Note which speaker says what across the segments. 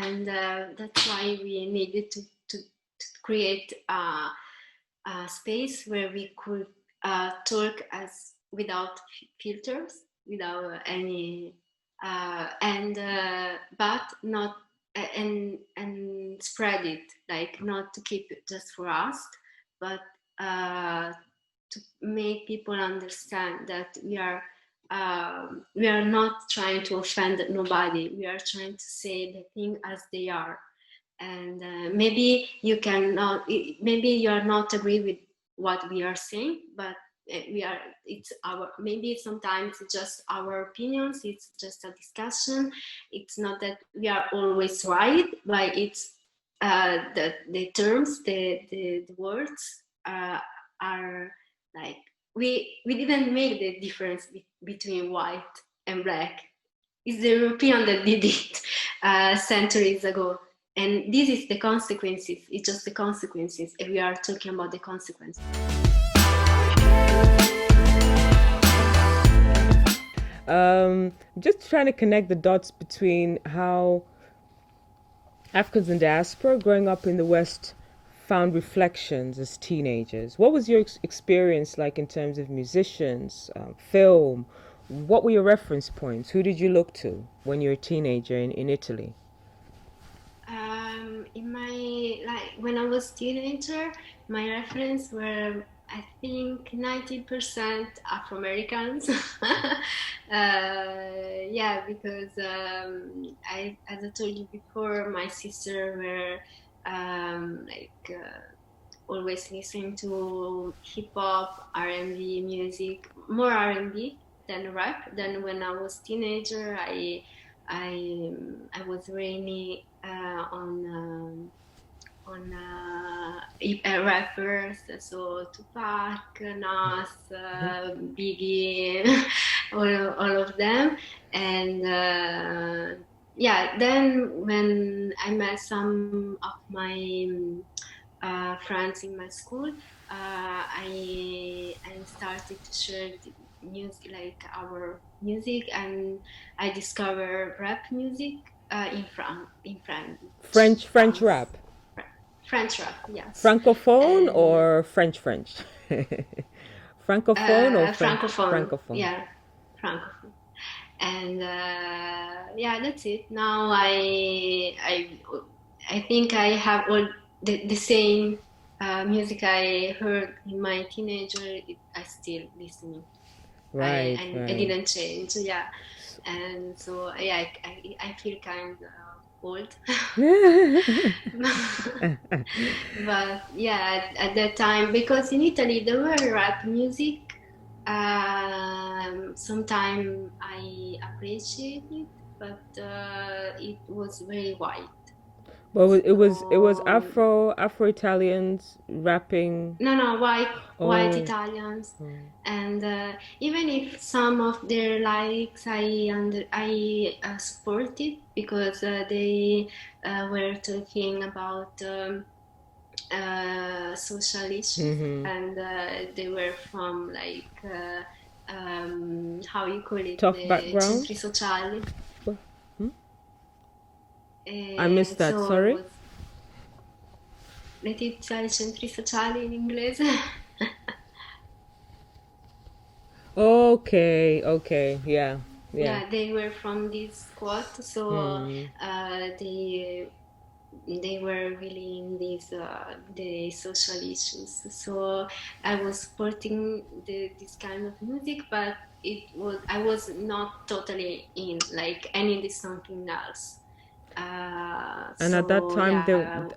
Speaker 1: and that's why we needed to create a space where we could talk as without filters, without any but not and spread it, like not to keep it just for us, but to make people understand that we are not trying to offend nobody. We are trying to say the thing as they are, and maybe you cannot, maybe you are not agree with what we are saying, but it's our, maybe sometimes it's just our opinions, it's just a discussion. It's not that we are always right, but it's the terms, the words are like, we didn't make the difference between white and black. It's the European that did it centuries ago. And this is the consequences. It's just the consequences. And we are talking about the consequences.
Speaker 2: Just trying to connect the dots between how Africans in diaspora growing up in the West found reflections as teenagers. What was your experience like in terms of musicians, film? What were your reference points? Who did you look to when you were a teenager in Italy?
Speaker 1: In my, like, when I was teenager, my reference were, I think, 90% Afro-Americans. Yeah, because as I told you before, my sister were always listening to hip hop, R&B music, more R&B than rap. Then when I was teenager, I was really on rappers, so Tupac, Nas, Biggie, all of them, and yeah. Then when I met some of my friends in my school, I started to share music, like our music, and I discovered rap music in
Speaker 2: French rap.
Speaker 1: French rap, yes.
Speaker 2: Francophone
Speaker 1: And
Speaker 2: or French? Francophone or French?
Speaker 1: Francophone,
Speaker 2: Francophone.
Speaker 1: yeah, Francophone. And yeah, that's it. Now I think I have all the same music I heard in my teenager. I still listening.
Speaker 2: Right,
Speaker 1: I
Speaker 2: right.
Speaker 1: didn't change. Yeah, and so yeah, I feel kind of old. But yeah, at that time, because in Italy there were rap music. Sometimes I appreciate it, but it was very white.
Speaker 2: Well, it was
Speaker 1: So
Speaker 2: Afro Italians rapping.
Speaker 1: no, white
Speaker 2: Oh,
Speaker 1: Italians,
Speaker 2: oh.
Speaker 1: and even if some of their likes I supported, because they were talking about social issues, and they were from like how you call it,
Speaker 2: Tough
Speaker 1: the
Speaker 2: background.
Speaker 1: centri sociali.
Speaker 2: Hmm? I missed that.
Speaker 1: So
Speaker 2: Sorry.
Speaker 1: was Letizia, i centri sociali in inglese.
Speaker 2: Okay, okay, yeah, yeah.
Speaker 1: Yeah, they were from this squad, so they were really in these the social issues. So I was supporting this kind of music, but I was not totally in, like I needed something else.
Speaker 2: And at that
Speaker 1: So
Speaker 2: time,
Speaker 1: yeah,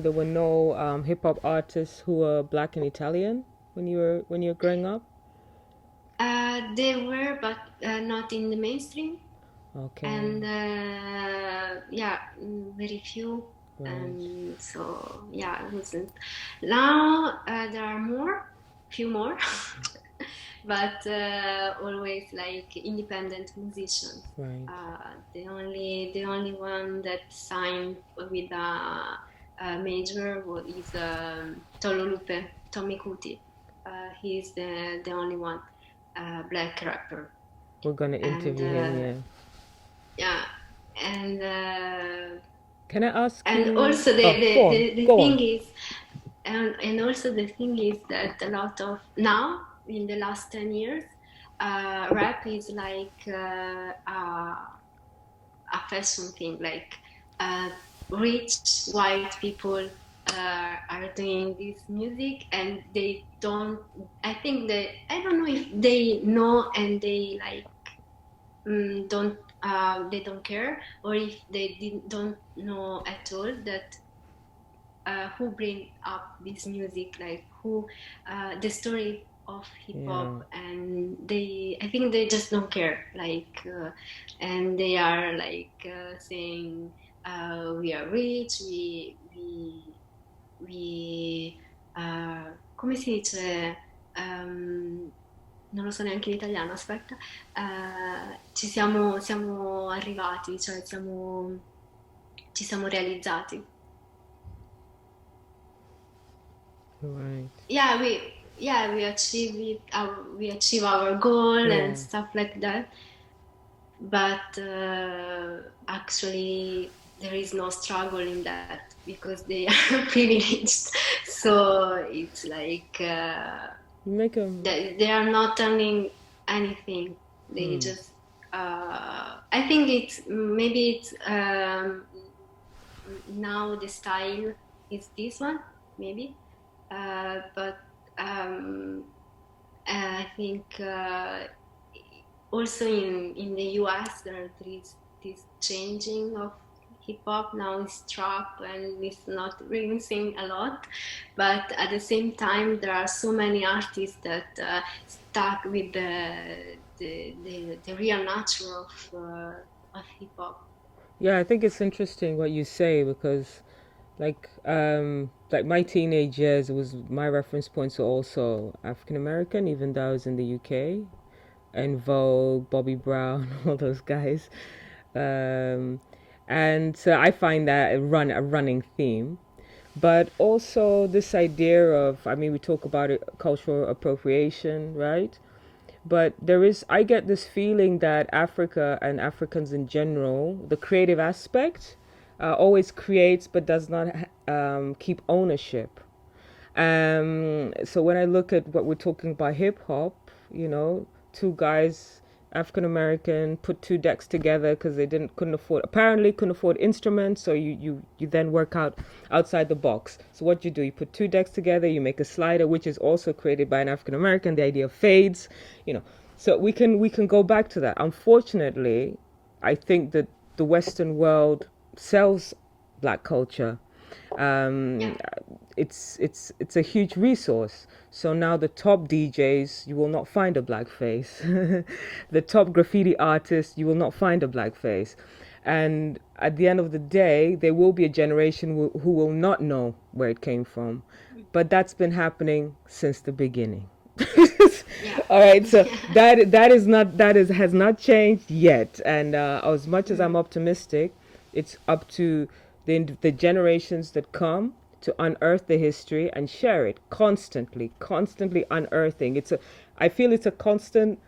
Speaker 2: there were no hip hop artists who were black and Italian when you were growing up.
Speaker 1: they were, but not in the mainstream.
Speaker 2: Okay,
Speaker 1: And yeah, very few.
Speaker 2: right.
Speaker 1: And so yeah, it wasn't. Now there are few more, but always like independent musicians.
Speaker 2: Right.
Speaker 1: The only one that signed with a major is Tololupe Tommy Kuti. He's the only one black rapper.
Speaker 2: We're gonna
Speaker 1: And
Speaker 2: interview him, yeah.
Speaker 1: yeah, and
Speaker 2: Can I ask
Speaker 1: And
Speaker 2: you?
Speaker 1: also
Speaker 2: Oh, go on,
Speaker 1: the
Speaker 2: go
Speaker 1: thing
Speaker 2: on.
Speaker 1: is, and also the thing is that a lot of now in the last 10 years, rap is like a fashion thing, like uh, rich white people are doing this music, and they don't, I think I don't know if they know, and they like don't they don't care, or if don't know at all that who bring up this music, like who the story of hip hop,
Speaker 2: Yeah.
Speaker 1: and they, I think they just don't care, like and they are like saying we are rich, we come si dice, non lo so neanche in italiano, aspetta, siamo arrivati, cioè ci siamo realizzati.
Speaker 2: Right.
Speaker 1: We achieve it, we achieve our goal and
Speaker 2: Yeah.
Speaker 1: stuff like that, but actually there is no struggle in that because they are privileged, so it's like
Speaker 2: You make a.
Speaker 1: they are not earning anything, they
Speaker 2: Hmm.
Speaker 1: just I think it's maybe it's now the style is this one, maybe, but um, I think also in the US there is this changing of hip hop. Now it's trap and it's not rinsing a lot, but at the same time there are so many artists that stuck with the real nature of hip hop.
Speaker 2: Yeah, I think it's interesting what you say because, like my teenage years, it was my reference points are also African American, even though I was in the UK, and Vogue, Bobby Brown, all those guys. Um, and so I find that a running theme. But also this idea of, I mean, we talk about it, cultural appropriation, right? But I get this feeling that Africa and Africans in general, the creative aspect, always creates but does not keep ownership. So when I look at what we're talking about hip hop, two guys, African American, put two decks together because they couldn't afford instruments. So you then work outside the box. So what you do, you put two decks together, you make a slider, which is also created by an African American. The idea of fades, you know. So we can go back to that. Unfortunately, I think that the Western world sells black culture.
Speaker 1: Yeah.
Speaker 2: um, it's a huge resource. So now the top DJs, you will not find a black face. The top graffiti artists, you will not find a black face. And at the end of the day, there will be a generation who will not know where it came from. But that's been happening since the beginning.
Speaker 1: Yeah.
Speaker 2: All right, so
Speaker 1: Yeah.
Speaker 2: that is has not changed yet. And as much as I'm
Speaker 1: Mhm.
Speaker 2: optimistic, it's up to the generations that come to unearth the history and share it constantly unearthing. I feel it's a constant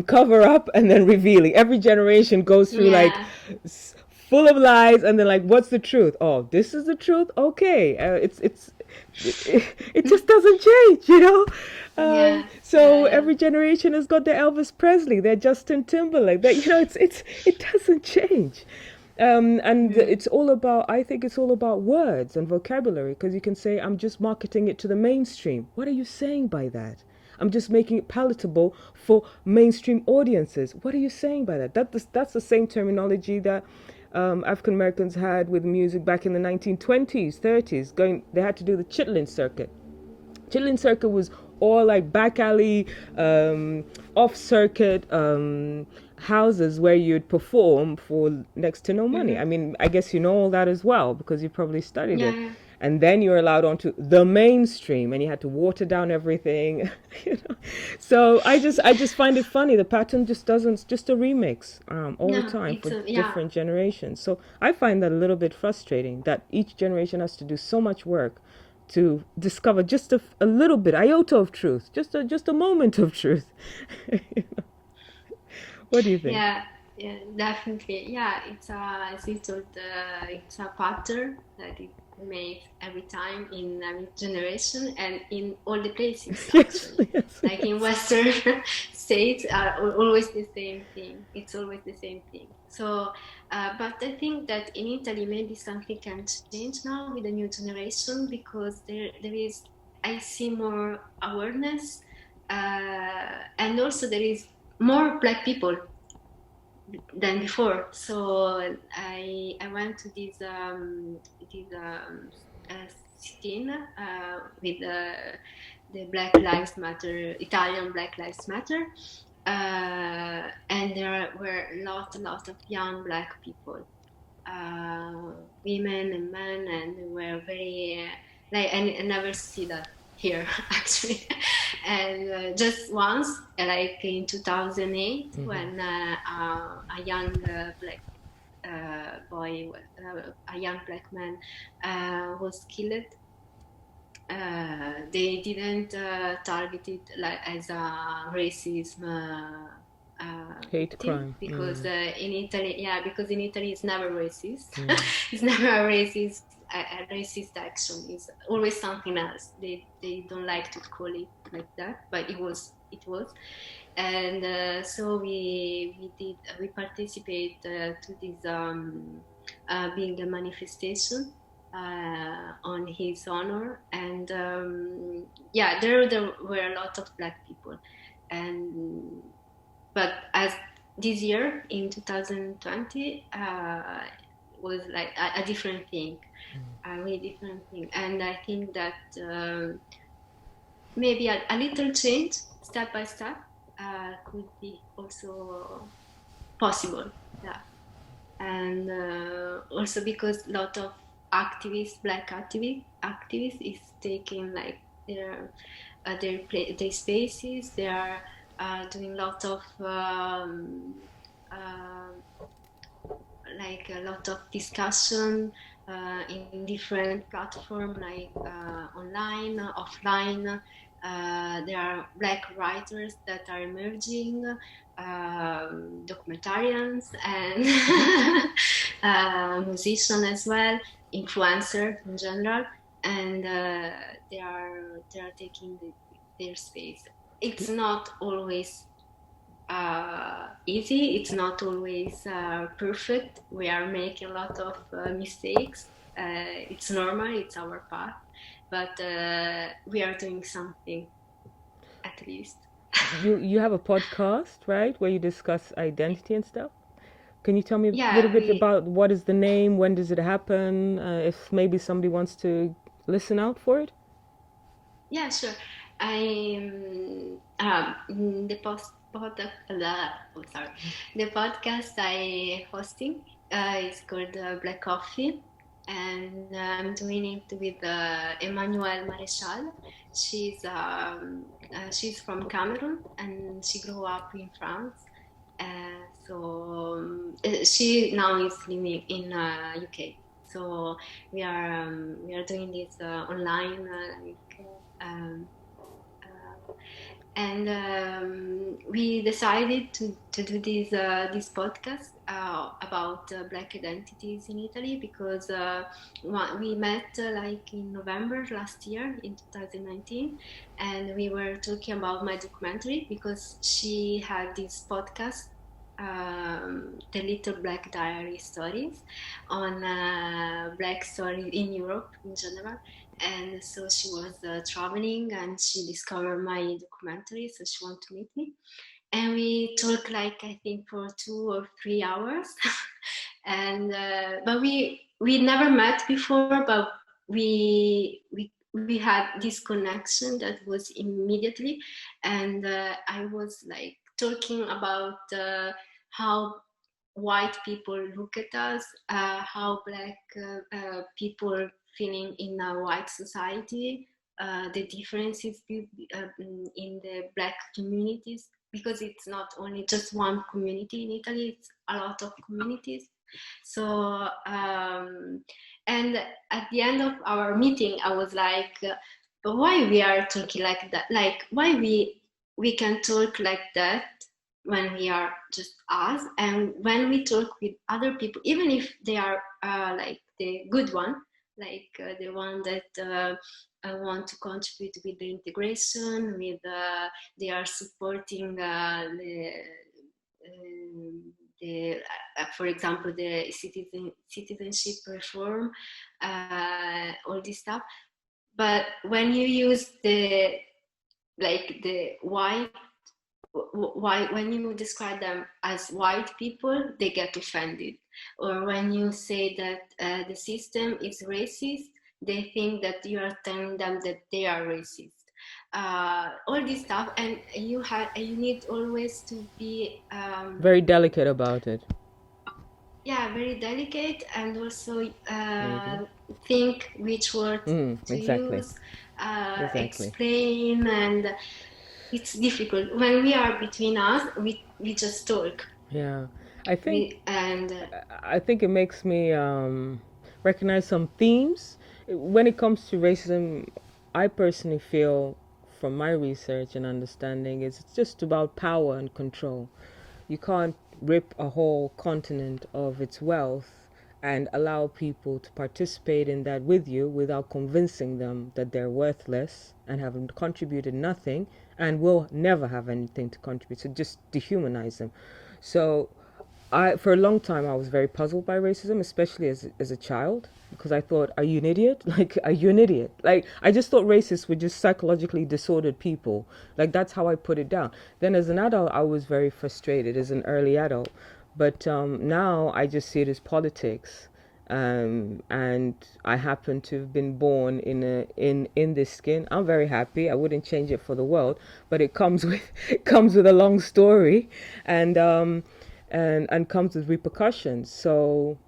Speaker 2: cover up and then revealing. Every generation goes through like
Speaker 1: Yeah.
Speaker 2: full of lies, and then like, what's the truth? Oh, this is the truth. Okay, it just doesn't change, you know.
Speaker 1: Yeah. Yeah.
Speaker 2: So
Speaker 1: Yeah.
Speaker 2: every generation has got their Elvis Presley, their Justin Timberlake. That it doesn't change. And
Speaker 1: Mhm.
Speaker 2: it's all about, I think it's all about words and vocabulary, because you can say, I'm just marketing it to the mainstream. What are you saying by that? I'm just making it palatable for mainstream audiences. What are you saying by that? That's the same terminology that African Americans had with music back in the 1920s, 30s. They had to do the chitlin circuit. Chitlin circuit was all like back alley, off circuit houses where you'd perform for next to no money. I
Speaker 1: Mhm.
Speaker 2: mean, I guess you know all that as well because you probably studied
Speaker 1: Yeah.
Speaker 2: it.
Speaker 1: Yeah.
Speaker 2: And then you're allowed onto the mainstream, and you had to water down everything. you know? So I just find it funny. The pattern just doesn't, just a remix all the
Speaker 1: No,
Speaker 2: time
Speaker 1: it's
Speaker 2: for
Speaker 1: a yeah.
Speaker 2: different generations. So I find that a little bit frustrating that each generation has to do so much work to discover just a little bit, iota of truth, just a moment of truth. What do you think?
Speaker 1: Yeah. Yeah, definitely. Yeah, as you told, it's a pattern that it makes every time in every generation and in all the places
Speaker 2: Yes,
Speaker 1: actually.
Speaker 2: yes,
Speaker 1: Like in
Speaker 2: yes.
Speaker 1: Western states are always the same thing. It's always the same thing. So, but I think that in Italy maybe something can change now with the new generation because there is I see more awareness, and also there is more Black people than before. So I went to this sit-in with the Black Lives Matter, Italian Black Lives Matter, and there were a lot of young Black people, women and men, and they were very like I never see that here actually. And just once, like in 2008,
Speaker 2: Hmm.
Speaker 1: when a young black boy, a young black man was killed. They didn't target it like as a racism
Speaker 2: Hate
Speaker 1: thing
Speaker 2: crime.
Speaker 1: because
Speaker 2: Mm.
Speaker 1: in Italy, yeah, because in Italy it's never racist.
Speaker 2: Mm.
Speaker 1: It's never a racist action. It's always something else. They don't like to call it like that, but it was, and so we participate to this big manifestation on his honor, and yeah, there were a lot of Black people, and but as this year in 2020 was like a different thing, a really different thing, and I think that maybe a little change step by step could be also possible. Yeah, and also because a lot of activists, Black activists, is taking like their spaces. They are doing a lot of uh, like a lot of discussion in different platforms, like online, offline. There are Black writers that are emerging, documentarians, and musicians as well, influencers in general, and they are taking their space. It's not always easy. It's not always perfect. We are making a lot of mistakes. It's normal. It's our path, but we are doing something at least.
Speaker 2: You have a podcast, right, where you discuss identity and stuff. Can you tell me a little
Speaker 1: Yeah,
Speaker 2: bit about what is the name, when does it happen, if maybe somebody wants to listen out for it?
Speaker 1: yeah, sure. The oh, sorry, the podcast I hosting is called Black Coffee, and I'm doing it with Emmanuelle Marechal. She's from Cameroon and she grew up in France. So she now is living in UK. So we are doing this online, um, uh, and we decided to do this podcast about Black identities in Italy because we met like in November last year in 2019, and we were talking about my documentary because she had this podcast, the Little Black Diary stories, on Black stories in Europe in general. And so she was traveling and she discovered my documentary, so she wanted to meet me. And we talked like I think for 2 or 3 hours. And but we never met before, but we had this connection that was immediately. And I was like talking about how white people look at us, how Black people feeling in a white society, the differences in the Black communities, because it's not only just one community in Italy, it's a lot of communities. So, and at the end of our meeting, I was like, why we are talking like that? Like, why we can talk like that when we are just us, and when we talk with other people, even if they are like the good one, like the one that want to contribute with the integration, with they are supporting for example, the citizenship reform, all this stuff. But when you use the white, when you describe them as white people, they get offended. Or when you say that the system is racist, they think that you are telling them that they are racist. All this stuff, and you need always to be
Speaker 2: Very delicate about it.
Speaker 1: yeah, very delicate, and also think which word to
Speaker 2: Exactly.
Speaker 1: use,
Speaker 2: Exactly.
Speaker 1: explain, and it's difficult when we are between us. We just talk.
Speaker 2: Yeah. I think
Speaker 1: And
Speaker 2: I think it makes me recognize some themes. When it comes to racism, I personally feel, from my research and understanding, it's just about power and control. You can't rip a whole continent of its wealth and allow people to participate in that with you without convincing them that they're worthless and have contributed nothing and will never have anything to contribute. So just dehumanize them. So for a long time, I was very puzzled by racism, especially as a child, because I thought, are you an idiot? Like, are you an idiot? Like, I just thought racists were just psychologically disordered people. Like, that's how I put it down. Then as an adult, I was very frustrated as an early adult. But now I just see it as politics. And I happen to have been born in this skin. I'm very happy. I wouldn't change it for the world, but it comes with it comes with a long story, and comes with repercussions. So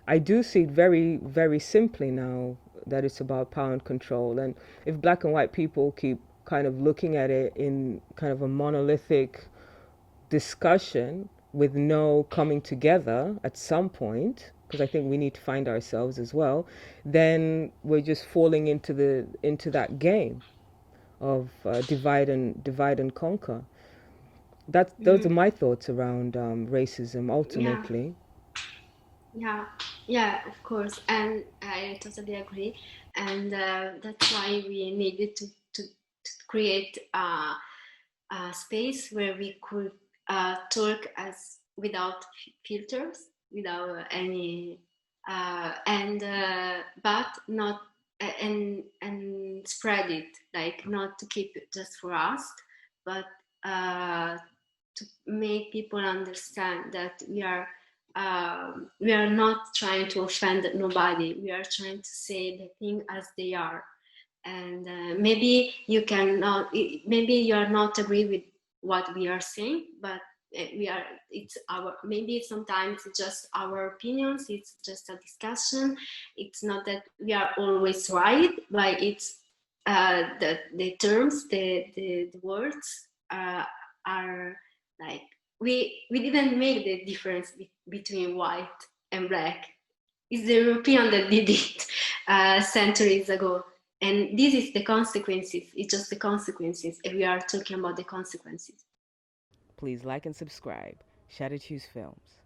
Speaker 2: I do see it very, very simply now, that it's about power and control. And if black and white people keep kind of looking at it in kind of a monolithic discussion with no coming together at some point, because I think we need to find ourselves as well, then we're just falling into that game of divide and conquer. Those are my thoughts around racism
Speaker 1: yeah,
Speaker 2: ultimately.
Speaker 1: yeah, yeah, of course, and I totally agree. And that's why we needed to create a space where we could talk as without filters, without any and but not and spread it, like not to keep it just for us, but to make people understand that we are not trying to offend nobody. We are trying to say the thing as they are. And maybe you cannot, maybe you are not agree with what we are saying, but we are, it's our, maybe sometimes it's just our opinions, it's just a discussion. It's not that we are always right, but it's the terms, the words are like, we didn't make the difference between white and black. It's the European that did it centuries ago. And this is the consequences. It's just the consequences. And we are talking about the consequences.
Speaker 2: Please like and subscribe. Shout at Hues Films.